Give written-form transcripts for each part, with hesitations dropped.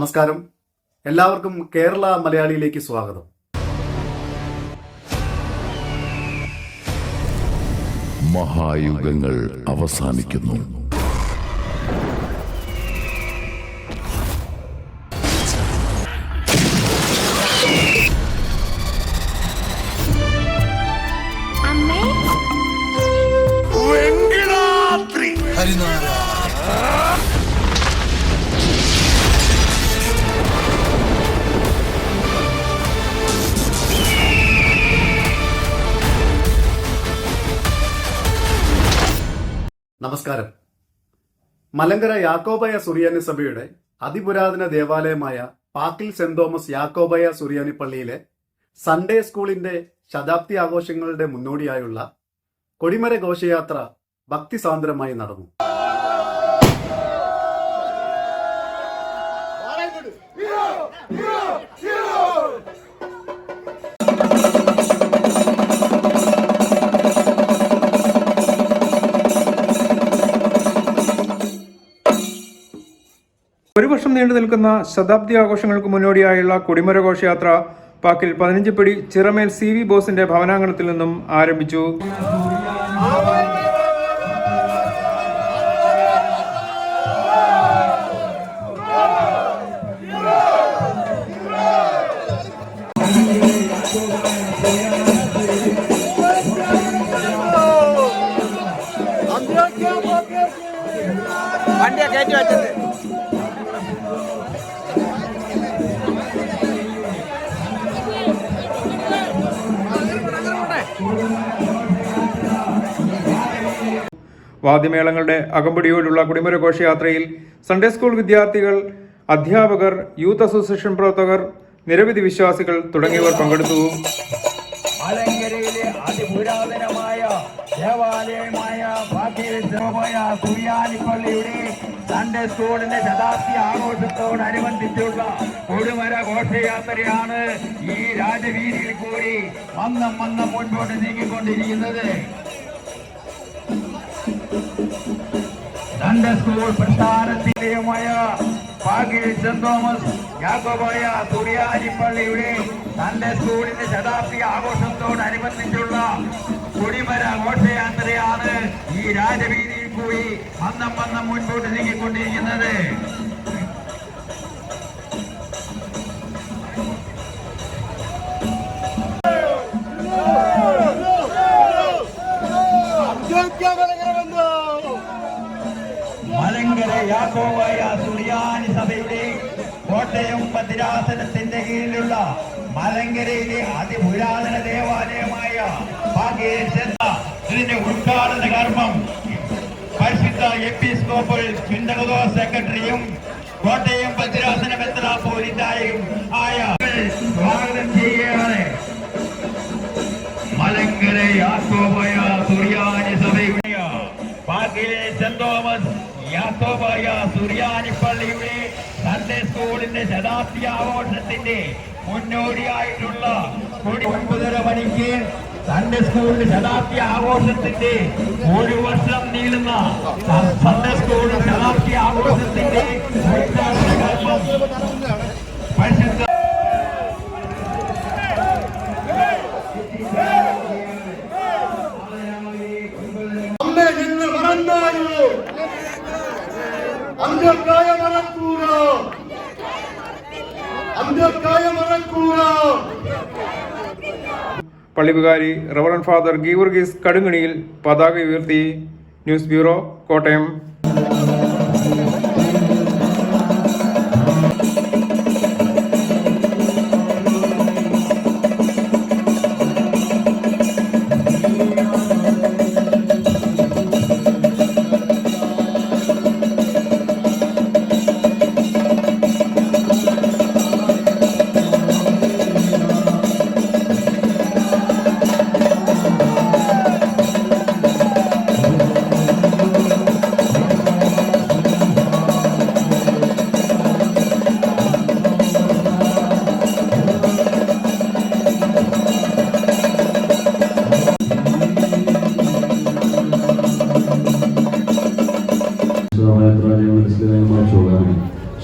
നമസ്കാരം. എല്ലാവർക്കും കേരള മലയാളിയിലേക്ക് സ്വാഗതം. മഹായുഗങ്ങൾ അവസാനിക്കുന്നു. നമസ്കാരം. മലങ്കര യാക്കോബായ സുറിയാനി സഭയുടെ അതിപുരാതന ദേവാലയമായ പാക്കിൽ സെന്റ് തോമസ് യാക്കോബായ സുറിയാനി പള്ളിയിലെ സൺഡേ സ്കൂളിന്റെ ശതാബ്ദി ആഘോഷങ്ങളുടെ മുന്നോടിയായുള്ള കൊടിമര ഘോഷയാത്ര ഭക്തിസാന്ദ്രമായി നടന്നു. ഒരു വർഷം നീണ്ടു നിൽക്കുന്ന ശതാബ്ദി ആഘോഷങ്ങൾക്ക് മുന്നോടിയായുള്ള കൊടിമര ഘോഷയാത്ര പാക്കിൽ 15 പടി ചിറമേൽ CV ബോസിന്റെ ഭവനാങ്കണത്തിൽ നിന്നും ആരംഭിച്ചു. വാദ്യമേളങ്ങളുടെ അകമ്പടിയോടുള്ള കൊടിമര ഘോഷയാത്രയിൽ സൺഡേ സ്കൂൾ വിദ്യാർത്ഥികൾ, അധ്യാപകർ, യൂത്ത് അസോസിയേഷൻ പ്രവർത്തകർ, നിരവധി വിശ്വാസികൾ തുടങ്ങിയവർ പങ്കെടുത്തു. മലങ്കരയിലെ അതിപുരാതനമായ ദേവാലയമായ സുറിയാനി പള്ളിയുടെ സൺഡേ സ്കൂളിന്റെ ശതാബ്ദി ആഘോഷത്തോടനുബന്ധിച്ചുള്ള കൊടിമര ഘോഷയാത്രയാണ് ഈ രാജവീതിയിൽ കൂടി മന്ദം മുൻപോട്ട് നീങ്ങിക്കൊണ്ടിരിക്കുന്നത്. സൺഡേ സ്കൂൾ പ്രസ്ഥാനത്തിന്റെയുമായ പാക്കിൽ സെന്റ് തോമസ് യാക്കോബായ സുറിയാനി പള്ളിയുടെ സൺഡേ സ്കൂളിന്റെ ശതാബ്ദി ആഘോഷത്തോടനുബന്ധിച്ചുള്ള കൊടിമര ഘോഷയാത്രയാണ് ഈ രാജവീതിയിൽ കൂടി മന്ദം മുൻപോട്ട് നീങ്ങിക്കൊണ്ടിരിക്കുന്നത്. മലങ്കര യാക്കോബായ സുറിയാനി സഭയുടെ കോട്ടയം ഭദ്രാസനത്തിന്റെ കീഴിലുള്ള മലങ്കരയിലെ അതിപുരാതന ദേവാലയമായ ഇതിന്റെ ഉദ്ഘാടന കർമ്മം പരിശുദ്ധ എപ്പിസ്കോപ്പൽ സുന്ദരദോസ് സെക്രട്ടറിയും കോട്ടയം ഭദ്രാസന മെത്രാപ്പോലീത്തായും ആയ സ്വാഗതം ചെയ്യുകയാണ്. മലങ്കര യാക്കോബായ സുറിയാനി സഭയുടെ പാക്കിലെ സെന്റ് തോമസ് യാക്കോബായ സുറിയാനി പള്ളിയുടെ സൺഡേ സ്കൂളിന്റെ ശതാബ്ദി ആഘോഷത്തിന്റെ മുന്നോടിയായിട്ടുള്ള 9:30 മണിക്ക് സൺഡേ സ്കൂളിന്റെ ശതാബ്ദി ആഘോഷത്തിന്റെ ഒരു വർഷം നീളുന്ന സൺഡേ സ്കൂളിന്റെ ശതാബ്ദി ആഘോഷത്തിന്റെ പരിശുദ്ധ പള്ളി വികാരി റവറൻ ഫാദർ ഗീവർഗീസ് കടുങ്ങണിയിൽ പതാക ഉയർത്തി. News bureau, Kottayam.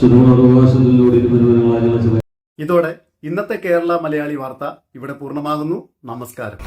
ശുദ്ധവകാശത്തിലൂടെ ഇരുപരുവനങ്ങളായ ഇതോടെ ഇന്നത്തെ കേരള മലയാളി വാർത്ത ഇവിടെ പൂർണ്ണമാകുന്നു. നമസ്കാരം.